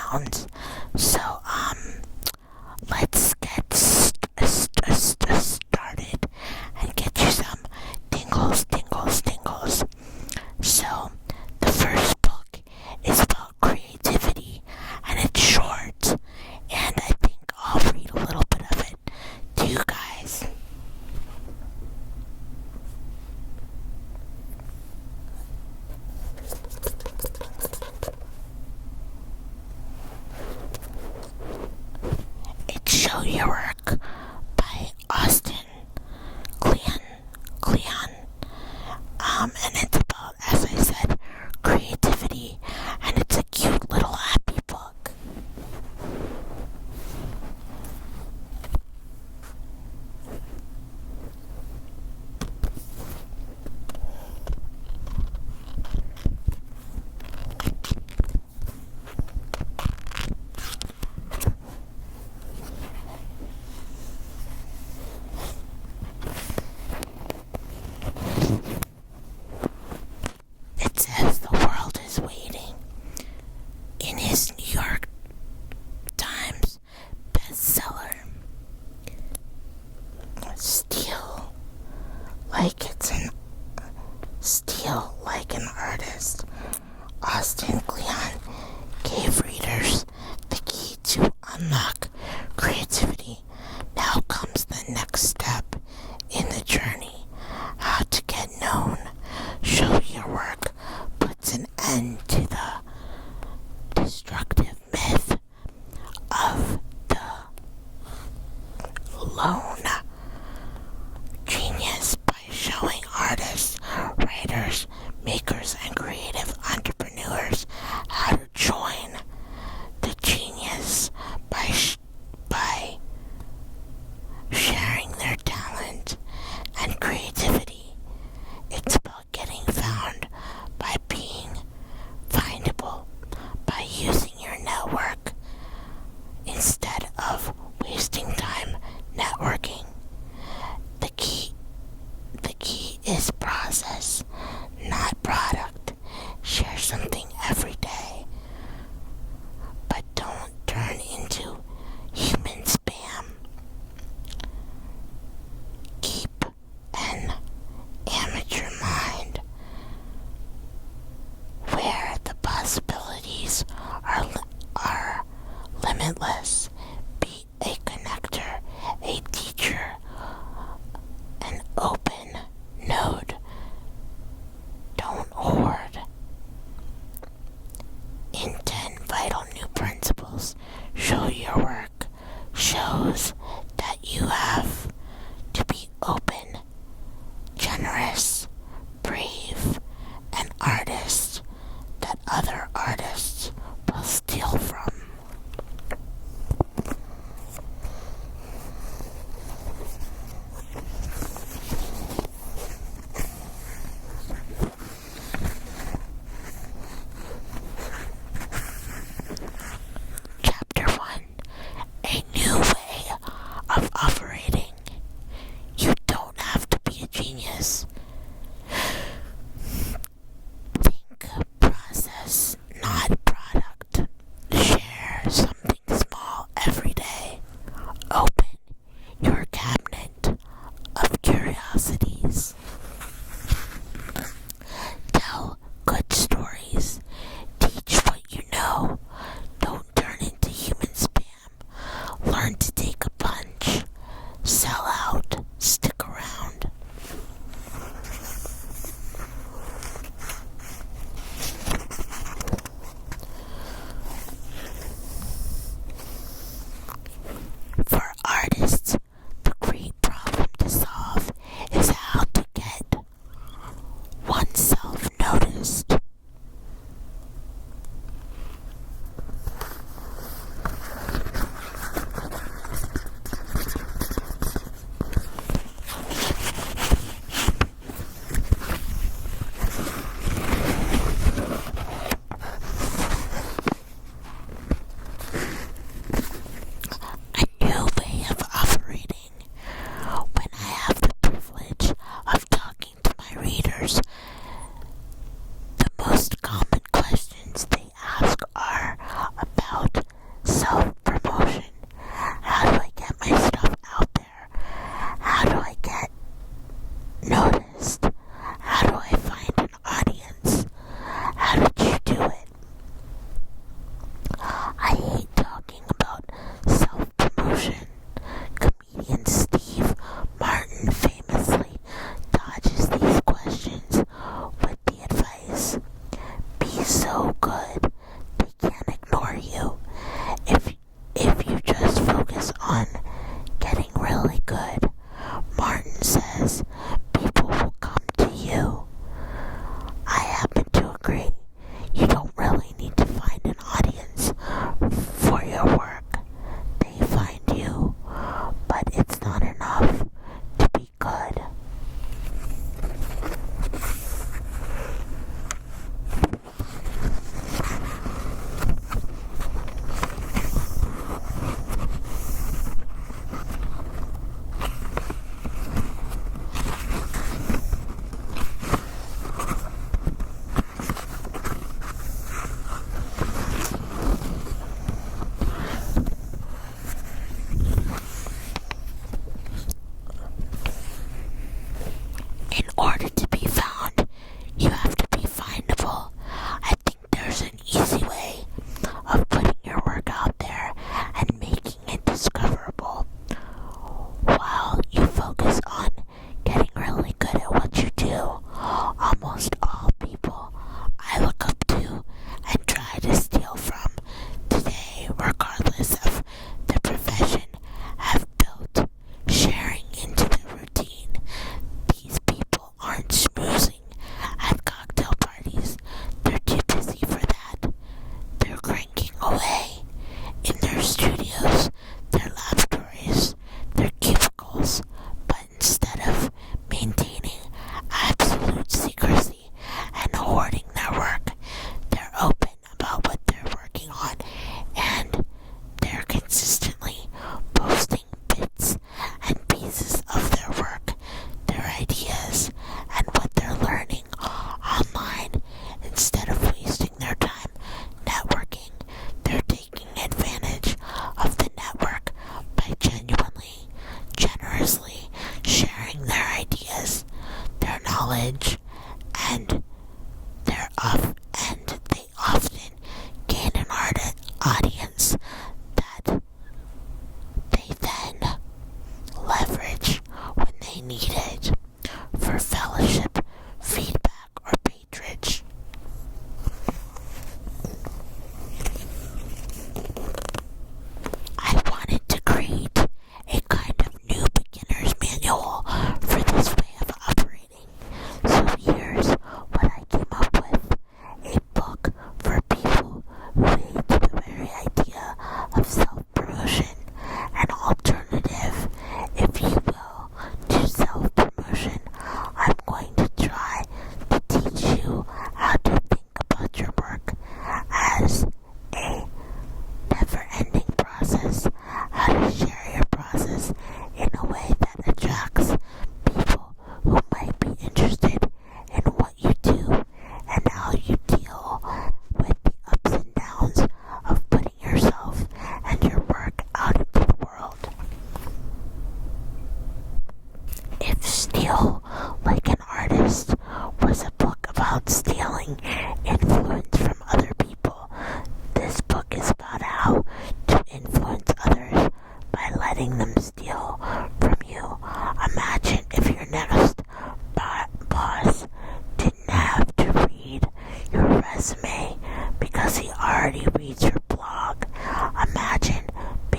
sounds. So, let's get started and get you some tingles. So, the first book is about creativity, and it's short, and I think I'll read a little bit of it to you guys. It's Show Your Work by Austin Kleon. And it's about, as I said, creativity, and it's a cute little happy book. It says the world is waiting. In his New York Times bestseller, Steal like an artist, Austin Kleon gave readers the key to unlock creativity. Now comes the next step in the journey, how to get known. Show Your Work puts an end to the destructive myth of the lone genius by showing artists, writers, makers, and creative entrepreneurs how to join the genius by sharing their talent and creativity. It's about getting found by being findable, by using your network instead of wasting time networking. The key is process, not product. Share something every day, but don't turn into human spam. Keep an amateur mind where the possibilities are limitless. Be a connector, a teacher, an open node. Don't hoard. In 10 vital new principles, Show Your Work shows that you have to be open, generous, brave, an artist that other artists will steal from. Chapter 1: A New Way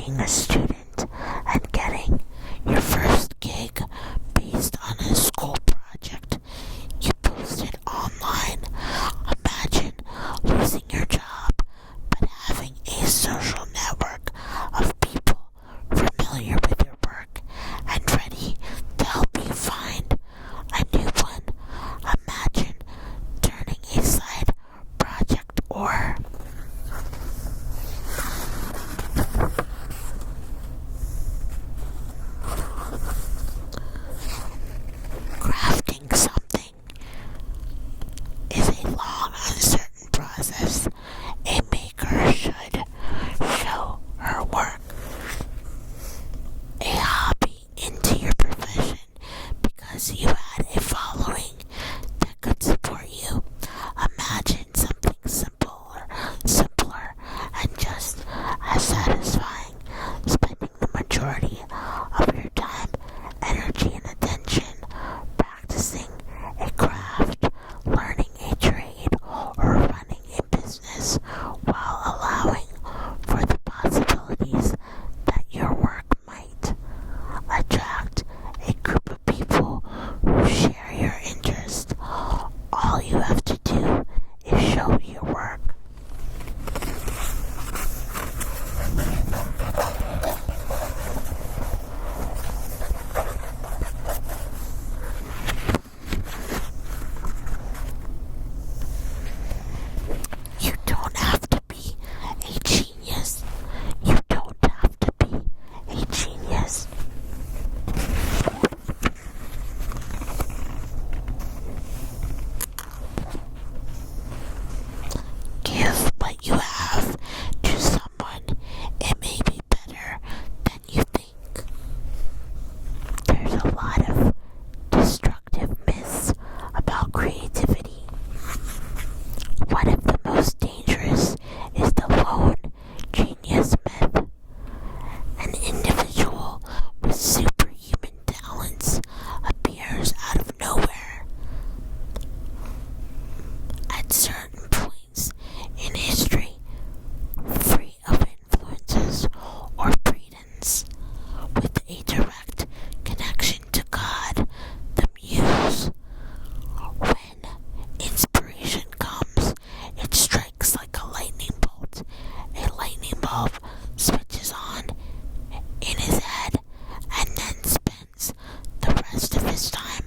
being a student and getting your first gig based on a school project you posted online. Imagine losing your job but having a social network of people familiar with your work and ready to help you find a new one. Imagine turning a side project or crafting something is a long, uncertain process. A maker should show her work, a hobby, into your profession because you had a following that could support you. Imagine something simpler and just as satisfying, spending the majority of your time, energy, and attention practicing a craft, learning a trade, or running a business while allowing for the possibilities that your work might attract a group of people who share your interest. All you have to do is show your work. You don't have to be a genius. You don't have to be a genius. Give what you have to someone. It may be better than you think. There's a lot of destructive myths about creativity. One of the most dangerous is the lone genius myth. An individual with superhuman talents appears out of nowhere. At certain points in history, free of influences or credence, with a direct connection to God, the muse. When inspiration comes, it strikes like a lightning bolt. A lightning bulb switches on in his head and then spends the rest of his time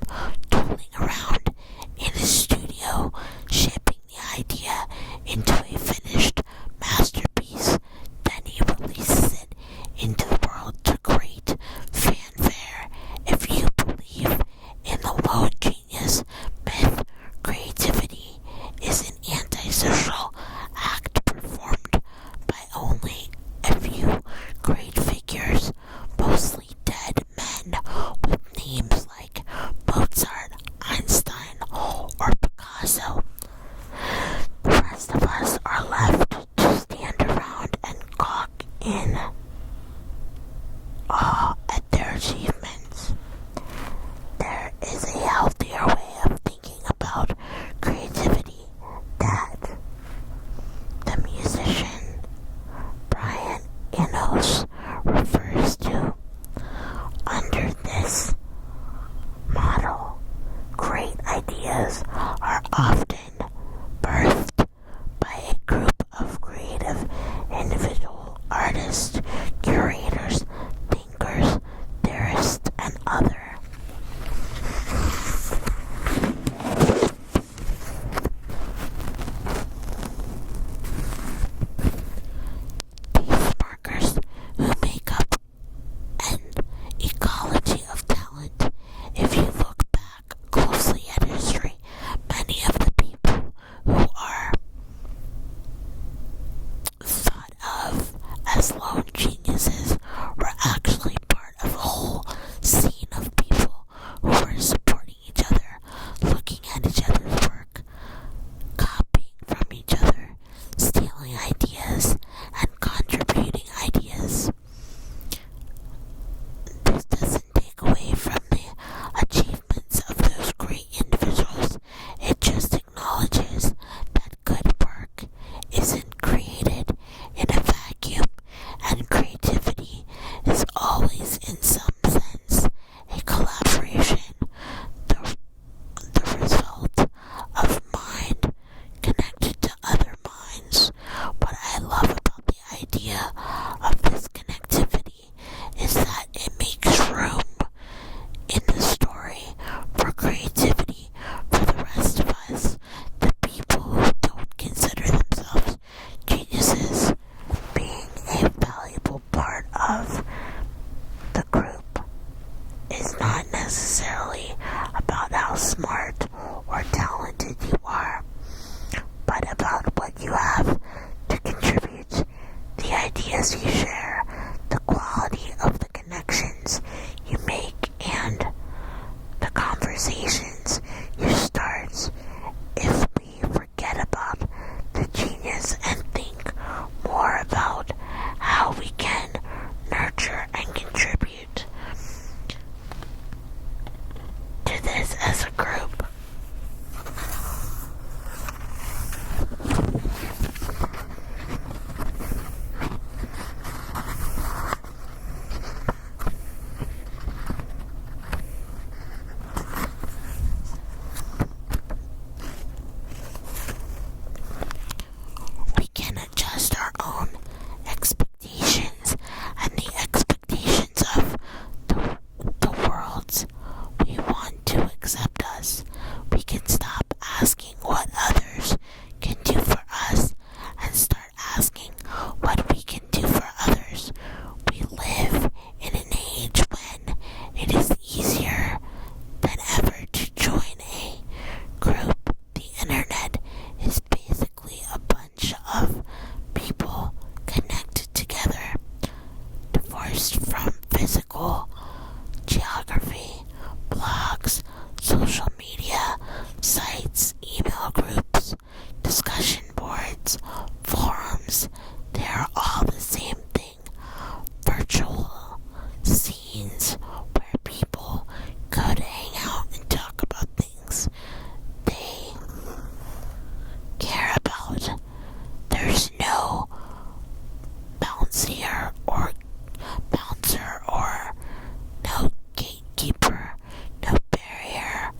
tooling around in his studio, shaping the idea into a finished masterpiece. Then he releases it into the world to great fanfare. If you believe in the lone genius myth, creativity is an antisocial act performed by only a few great figures, mostly dead men with names like Mozart, Einstein, or Picasso. The rest of us are left to stand around and gawk in awe at their achievements. There is a healthier way of thinking about creativity that the musician Brian Eno refers to. Under this model, great ideas are often birthed by a group of creative individual artists, curators, thinkers, theorists, and other. These markers who make up an ecology of talent. If you look back closely at history, many of the people who are thought of as lone geniuses were actually part of a whole scene of people who were supporting each other, looking at each other's work, copying from each other, stealing ideas, and contributing ideas. This doesn't take away from the achievements of those great individuals. It just acknowledges that good work isn't created in a vacuum, and creativity ideas you share, the quality of the connections you make, and the conversations you start. If we forget about the genius and think more about how we can nurture and contribute to this as a group. We can adjust our own expectations and the expectations of the worlds we want to accept us. We can stop asking what others can do for us and start asking what we can do for others. We live in an age when it is easier than ever to join a group. The internet is basically a bunch of people connected together, divorced from physical geography. Blogs, social media sites, email groups, discussion boards, forums, they are all the same thing. Virtual scenes where people go to hang out and talk about things they care about. There's no bouncer or no gatekeeper, no barrier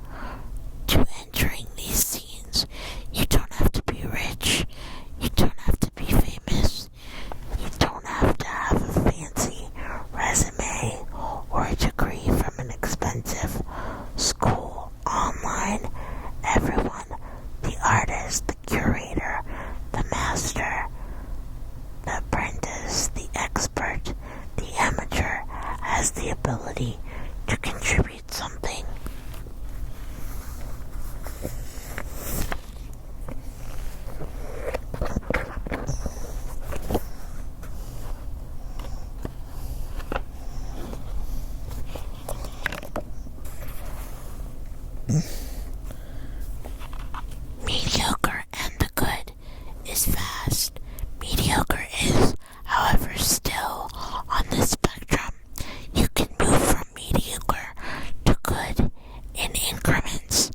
to entering these scenes. You don't have to be rich. You don't have to be famous. You don't have to have a fancy resume or a degree from an expensive school. Online, everyone, the artist, the curator, the master, the apprentice, the expert, the amateur, has the ability to contribute something. Mediocre and the good is fast. Mediocre is, however, still on the spectrum. You can move from mediocre to good in increments.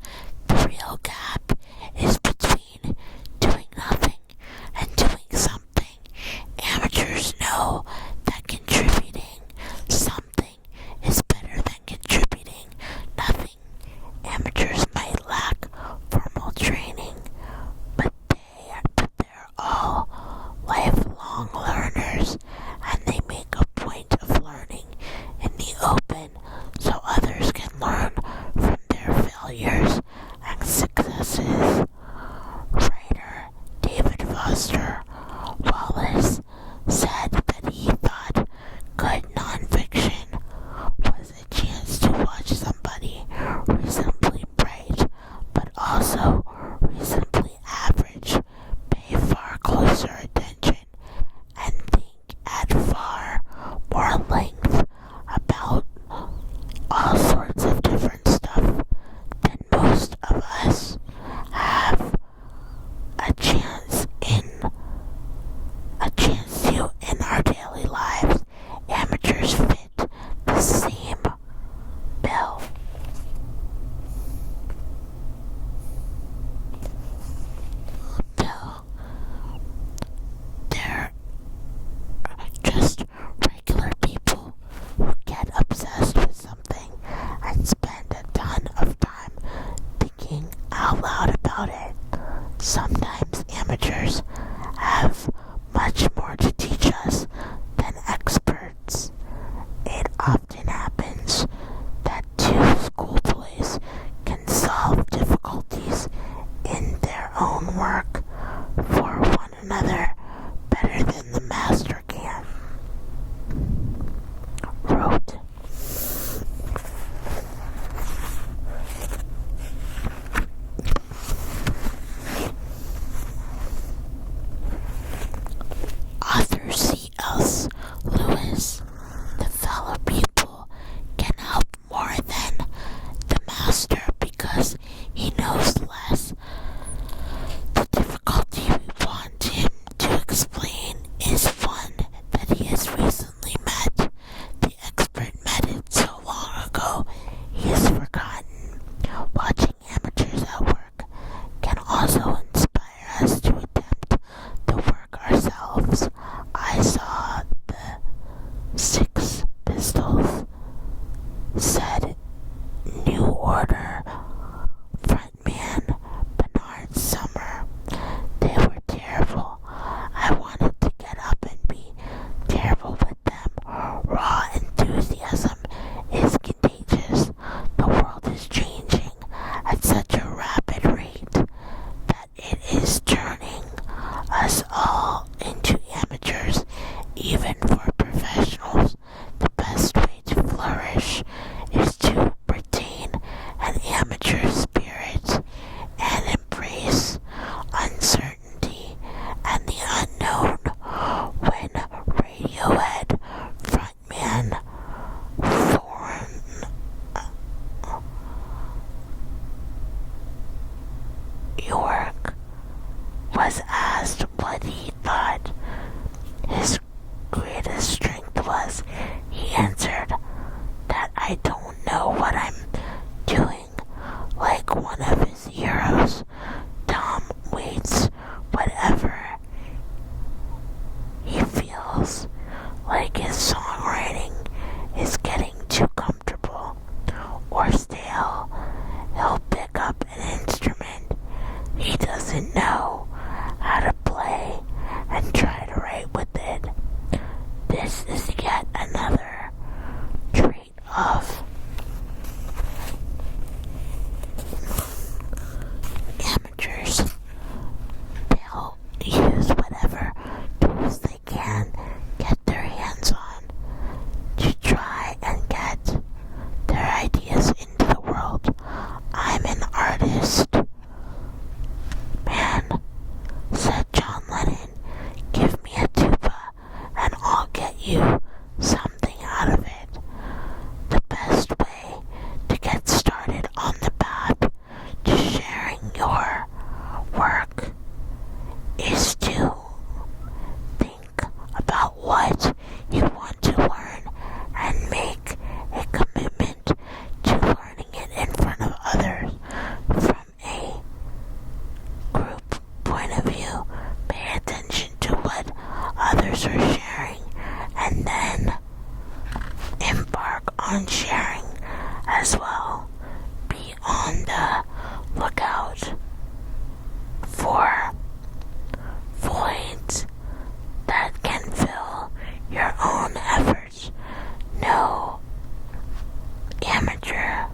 The real gap is between doing nothing and doing something. Amateurs know that contributing something is better than contributing nothing. Amateurs might lack formal training, but they're all lifelong learners, and they make a point of learning in the open so others can learn from their failures and successes. Writer David Foster Wallace said that he thought good nonfiction was a chance to watch somebody reasonably bright, but also reasonably average, pay far closer attention, and think at feels like his songwriting is getting too comfortable or stale, he'll pick up an instrument he doesn't know how to play and try to write with it. This is yet another trait of amateurs. They'll use whatever tools they can get their hands on to try and get their ideas into the world. I'm an artist. Man, said John Lennon, give me a tuba and I'll get you something out of it. The best way to get started on the path to sharing your work is to think about what you want to learn and make a commitment to learning it in front of others from a group point of view. Pay attention to what others are sharing and then embark on sharing as well. Be on the lookout for voids that can fill your own efforts. No amateur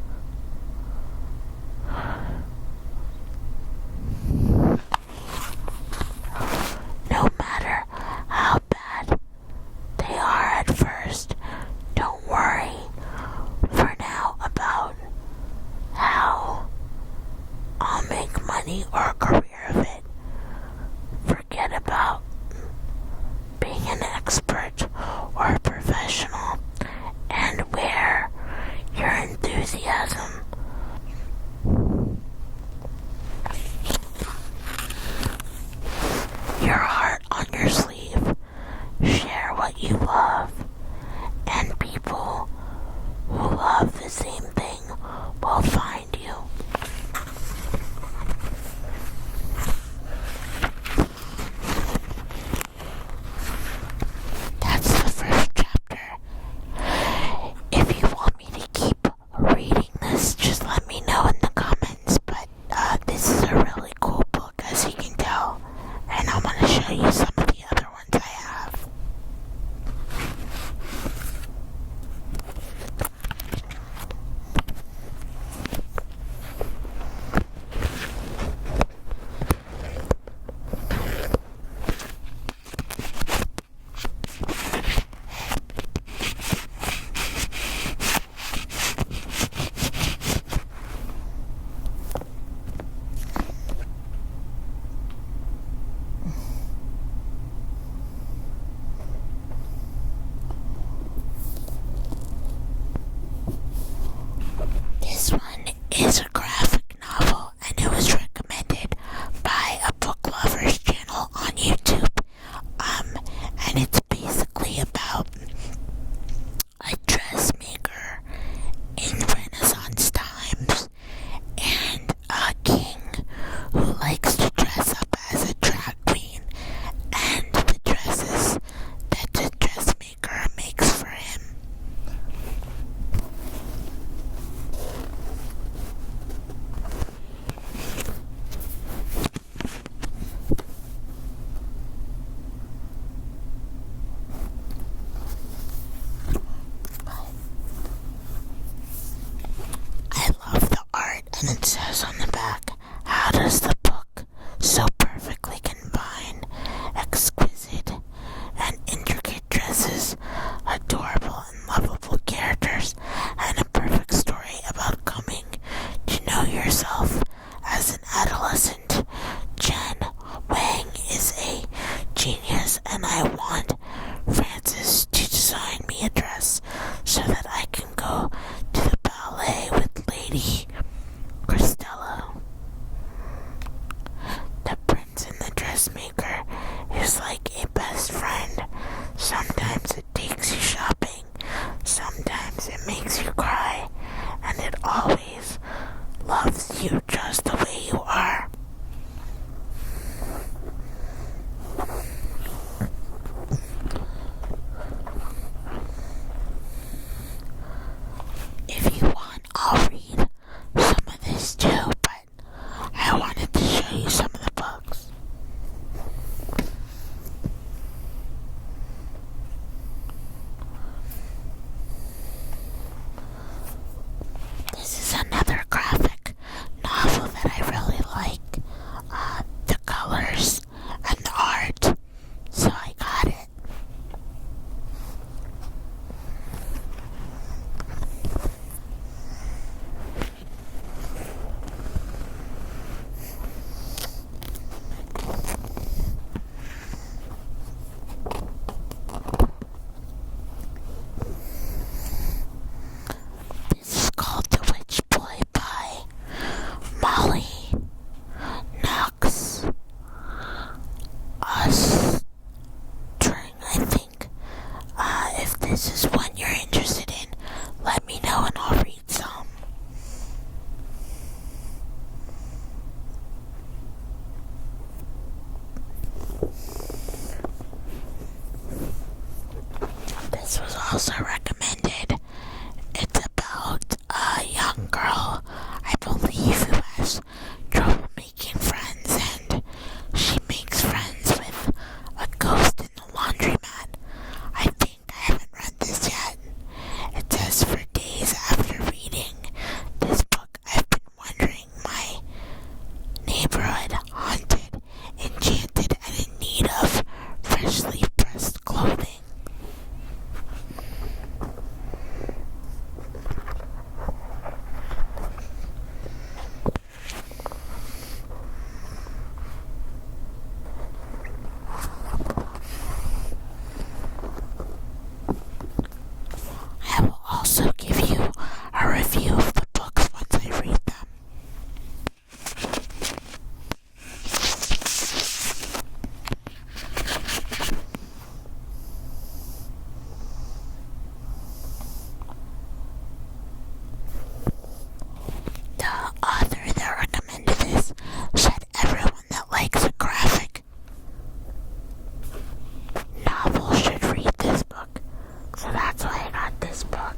no matter how bad they are at first, don't worry for now about how I'll make money or a career of it. Forget about being an expert or a professional and wear your enthusiasm. Your heart on your sleeve. Share what you love, and people who love the same thing will find you. That's the first chapter. If you want me to keep reading this, just let me know in the comments. But this is a really cool book, as you can tell, and I'm going to show you some of the other ones I have. this is one you're interested in, let me know and I'll read some. This was also recommended. It's about a young girl, I believe, who has trouble making friends, and she makes friends with a ghost in the laundromat. I think I haven't read this yet. It says, for days after reading this book, I've been wondering, my neighborhood haunted, enchanted, and in need of freshly pressed clothing. I will also give you a review of the books once I read them. The author that recommended this said everyone that likes a graphic novel should read this book. So that's why I got this book.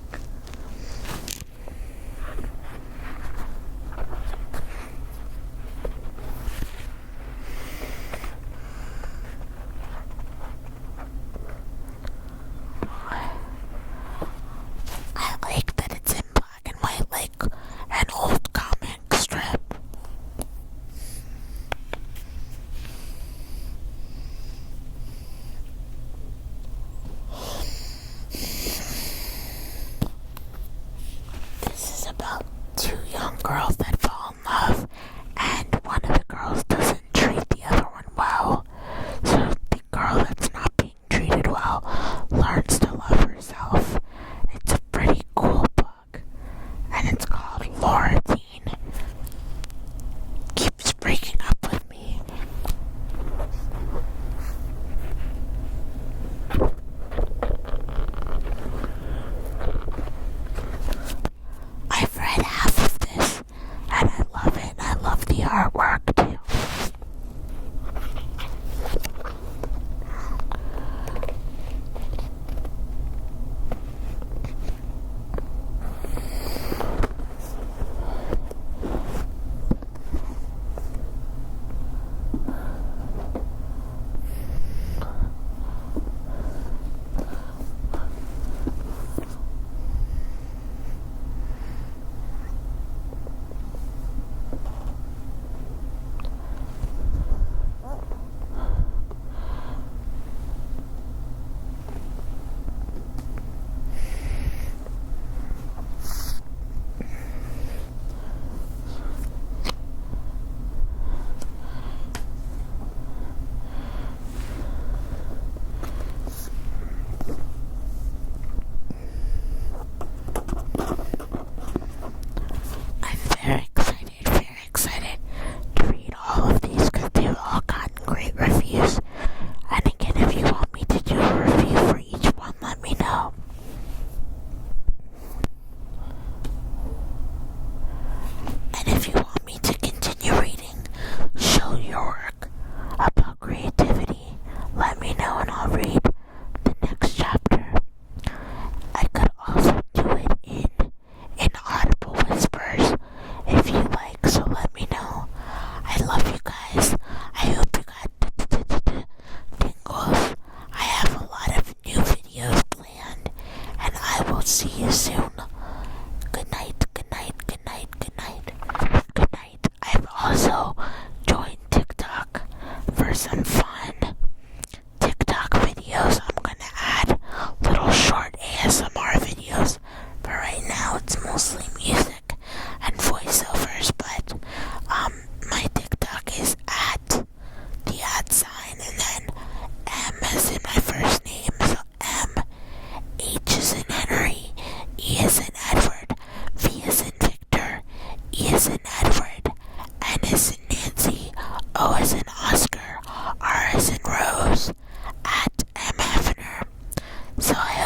I like that it's in black and white like an old comic strip. This is about two young girls that fall in love, and one of the girls doesn't treat the other one well. So the girl that's not being treated well learns to love herself. It's a pretty cool book, and it's called Laura Dean Keeps Breaking Up With Me. I've read half of this, and I love it. I love the artwork too. Very excited to read all of these because they've all gotten great reviews. And again, if you want me to do a review for each one, let me know. And if you want me to continue reading, show your work about creativity, let me know and I'll read the next chapter. I could also do it in audible whispers if you like, so let me know. I love you guys. I hope you got tingles. I have a lot of new videos planned, and I will see you soon. Good night, good night, good night, good night, good night. I've also joined TikTok for some fun TikTok videos. I'm gonna add little short ASMR videos, but right now it's mostly music and voiceovers. But my TikTok is at the @ and then M as in my first name, so M, H as in Henry, E as in Edward, V as in Victor, E as in Edward, N as in Nancy, O as in Oscar, R as in Rose, at M Hefner. So I